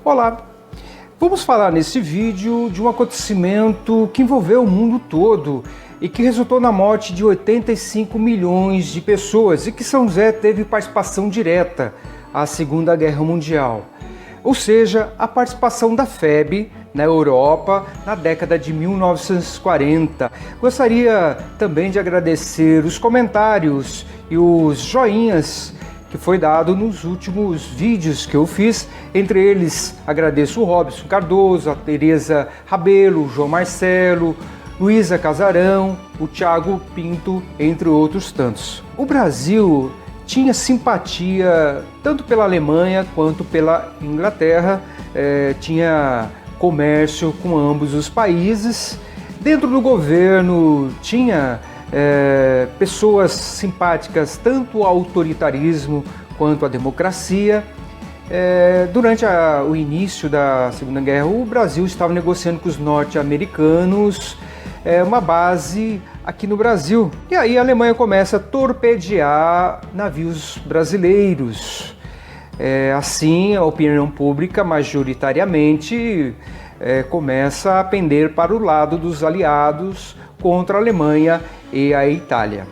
Olá! Vamos falar nesse vídeo de um acontecimento que envolveu o mundo todo e que resultou na morte de 85 milhões de pessoas e que São José teve participação direta à Segunda Guerra Mundial. Ou seja, a participação da FEB na Europa na década de 1940. Gostaria também de agradecer os comentários e os joinhas que foi dado nos últimos vídeos que eu fiz. Entre eles, agradeço o Robson Cardoso, a Tereza Rabelo, o João Marcelo, Luísa Casarão, o Thiago Pinto, entre outros tantos. O Brasil tinha simpatia tanto pela Alemanha quanto pela Inglaterra, tinha comércio com ambos os países. Dentro do governo tinha pessoas simpáticas tanto ao autoritarismo quanto à democracia. Durante o início da Segunda Guerra, o Brasil estava negociando com os norte-americanos uma base aqui no Brasil. E aí a Alemanha começa a torpedear navios brasileiros. Assim, a opinião pública majoritariamente começa a pender para o lado dos aliados contra a Alemanha e a Itália.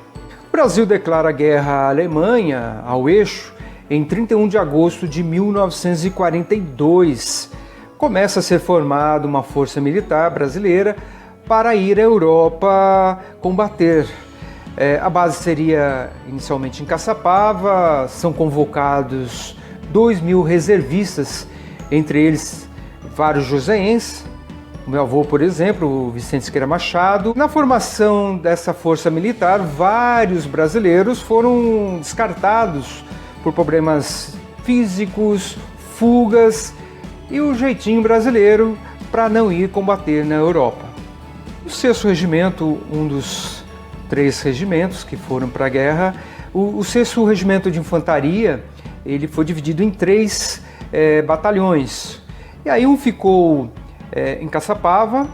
O Brasil declara guerra à Alemanha, ao eixo, em 31 de agosto de 1942. Começa a ser formada uma força militar brasileira para ir à Europa combater. A base seria inicialmente em Caçapava. São convocados 2.000 reservistas, entre eles vários joseenses. O meu avô, por exemplo, o Vicente Siqueira Machado. Na formação dessa força militar, vários brasileiros foram descartados por problemas físicos, fugas e o jeitinho brasileiro para não ir combater na Europa. O 6º Regimento, um dos 3 regimentos que foram para a guerra, o 6º Regimento de Infantaria, ele foi dividido em 3 batalhões. E aí um ficou em Caçapava,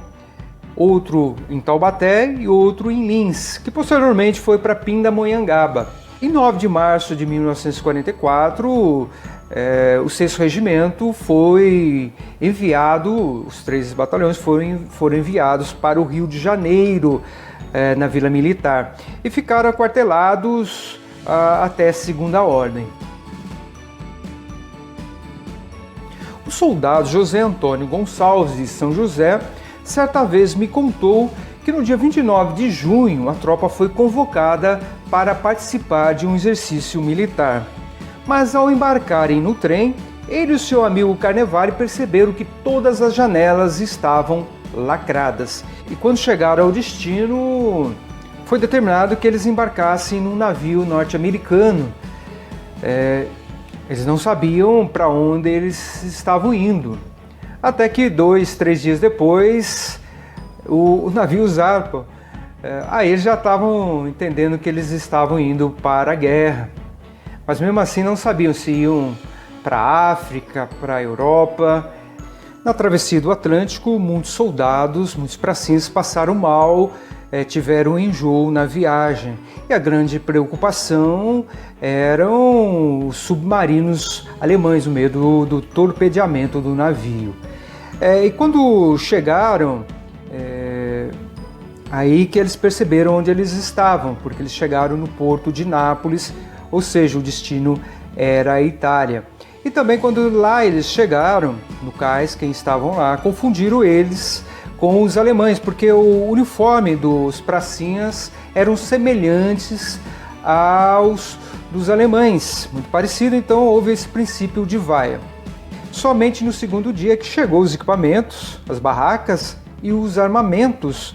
outro em Taubaté e outro em Lins, que posteriormente foi para Pindamonhangaba. Em 9 de março de 1944, o 6º Regimento foi enviado, os 3 batalhões foram enviados para o Rio de Janeiro, na Vila Militar, e ficaram aquartelados até segunda ordem. O soldado José Antônio Gonçalves de São José certa vez me contou que no dia 29 de junho a tropa foi convocada para participar de um exercício militar. Mas ao embarcarem no trem, ele e o seu amigo Carnevale perceberam que todas as janelas estavam lacradas. E quando chegaram ao destino, foi determinado que eles embarcassem num navio norte-americano. Eles não sabiam para onde eles estavam indo. Até que 2, 3 dias depois, o navio zarpa. Aí eles já estavam entendendo que eles estavam indo para a guerra. Mas mesmo assim não sabiam se iam para a África, para a Europa. Na travessia do Atlântico, muitos soldados, muitos pracinhas passaram mal, tiveram enjoo na viagem. E a grande preocupação eram os submarinos alemães, o medo do torpedeamento do navio. E quando chegaram, aí que eles perceberam onde eles estavam, porque eles chegaram no porto de Nápoles, ou seja, o destino era a Itália. E também quando lá eles chegaram, no cais, quem estavam lá, confundiram eles com os alemães, porque o uniforme dos pracinhas eram semelhantes aos dos alemães, muito parecido, então houve esse princípio de vaia. Somente no segundo dia que chegou os equipamentos, as barracas e os armamentos,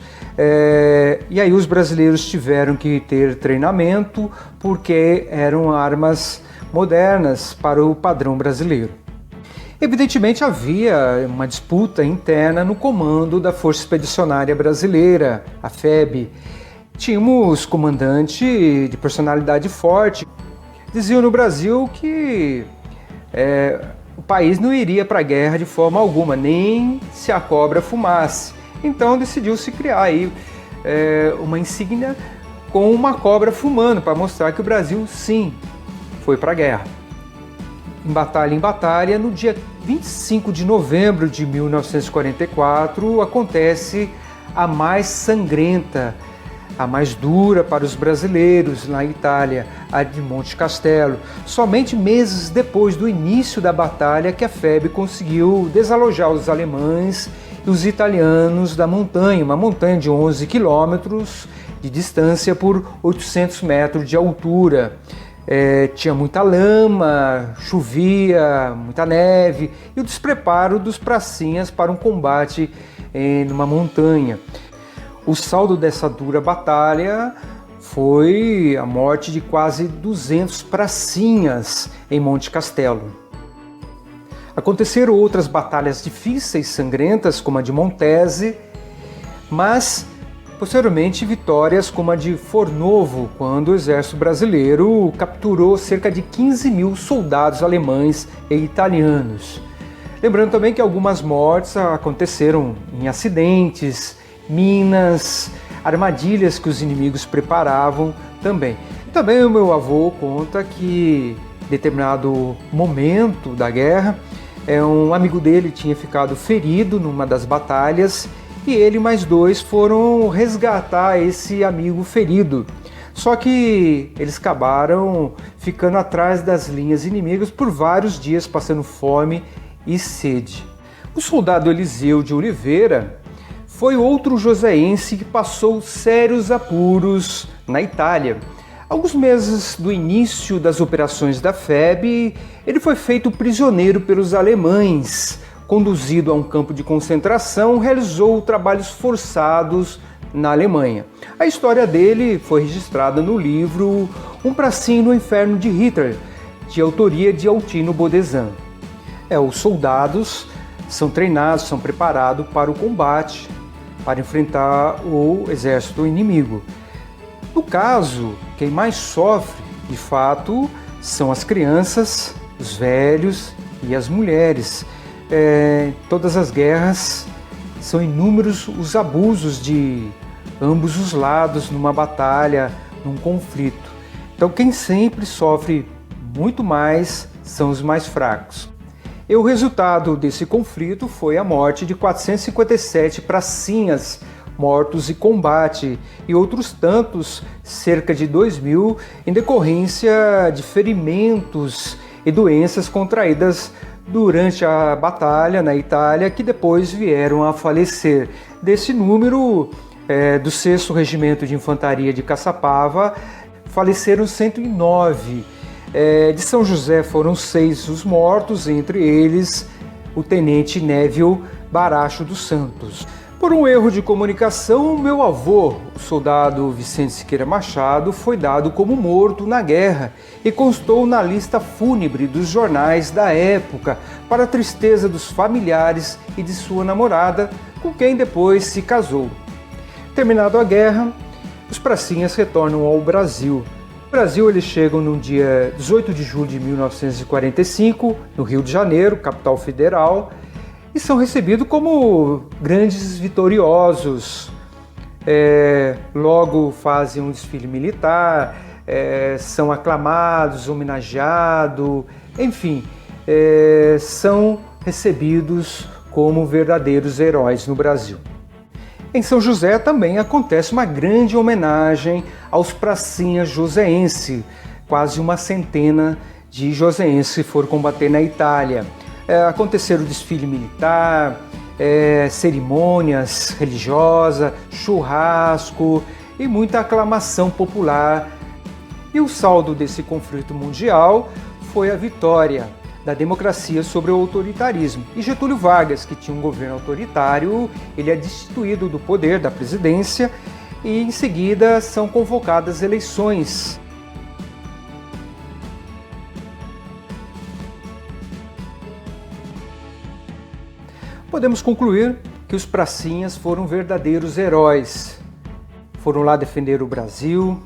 e aí os brasileiros tiveram que ter treinamento, porque eram armas modernas para o padrão brasileiro. Evidentemente havia uma disputa interna no comando da Força Expedicionária Brasileira, a FEB. Tínhamos comandante de personalidade forte. Diziam no Brasil que o país não iria para a guerra de forma alguma, nem se a cobra fumasse. Então decidiu-se criar aí uma insígnia com uma cobra fumando, para mostrar que o Brasil sim foi para a guerra. em batalha, no dia 25 de novembro de 1944, acontece a mais sangrenta, a mais dura para os brasileiros na Itália, a de Monte Castelo. Somente meses depois do início da batalha que a FEB conseguiu desalojar os alemães e os italianos da montanha, uma montanha de 11 quilômetros de distância por 800 metros de altura. Tinha muita lama, chovia, muita neve e o despreparo dos pracinhas para um combate numa montanha. O saldo dessa dura batalha foi a morte de quase 200 pracinhas em Monte Castelo. Aconteceram outras batalhas difíceis, sangrentas, como a de Montese, mas posteriormente vitórias como a de Fornovo, quando o exército brasileiro capturou cerca de 15 mil soldados alemães e italianos. Lembrando também que algumas mortes aconteceram em acidentes, minas, armadilhas que os inimigos preparavam também. Também o meu avô conta que em determinado momento da guerra, um amigo dele tinha ficado ferido numa das batalhas e ele e mais dois foram resgatar esse amigo ferido. Só que eles acabaram ficando atrás das linhas inimigas por vários dias, passando fome e sede. O soldado Eliseu de Oliveira foi outro joseense que passou sérios apuros na Itália. Alguns meses do início das operações da FEB, ele foi feito prisioneiro pelos alemães. Conduzido a um campo de concentração, realizou trabalhos forçados na Alemanha. A história dele foi registrada no livro Um Pracinho no Inferno de Hitler, de autoria de Altino Bodezan. Os soldados são treinados, são preparados para o combate, para enfrentar o exército inimigo. No caso, quem mais sofre, de fato, são as crianças, os velhos e as mulheres. Todas as guerras são inúmeros os abusos de ambos os lados numa batalha, num conflito. Então quem sempre sofre muito mais são os mais fracos. E o resultado desse conflito foi a morte de 457 pracinhas mortos em combate e outros tantos, cerca de 2.000, em decorrência de ferimentos e doenças contraídas durante a batalha na Itália, que depois vieram a falecer. Desse número, do 6º Regimento de Infantaria de Caçapava, faleceram 109. De São José foram 6 os mortos, entre eles o tenente Neville Baracho dos Santos. Por um erro de comunicação, meu avô, o soldado Vicente Siqueira Machado, foi dado como morto na guerra e constou na lista fúnebre dos jornais da época, para a tristeza dos familiares e de sua namorada, com quem depois se casou. Terminada a guerra, os pracinhas retornam ao Brasil. No Brasil, eles chegam no dia 18 de julho de 1945, no Rio de Janeiro, capital federal, e são recebidos como grandes vitoriosos. Logo fazem um desfile militar, são aclamados, homenageados, enfim, são recebidos como verdadeiros heróis no Brasil. Em São José também acontece uma grande homenagem aos pracinhas joseenses. Quase uma centena de joseenses foram combater na Itália. Aconteceram o desfile militar, cerimônias religiosas, churrasco e muita aclamação popular. E o saldo desse conflito mundial foi a vitória da democracia sobre o autoritarismo. E Getúlio Vargas, que tinha um governo autoritário, ele é destituído do poder da presidência e em seguida são convocadas eleições. Podemos concluir que os pracinhas foram verdadeiros heróis. Foram lá defender o Brasil,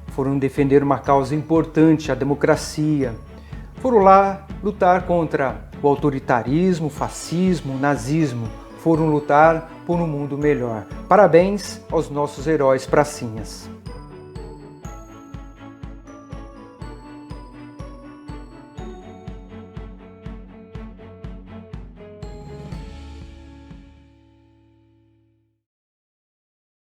foram defender uma causa importante, a democracia. Foram lá lutar contra o autoritarismo, o fascismo, o nazismo. Foram lutar por um mundo melhor. Parabéns aos nossos heróis pracinhas.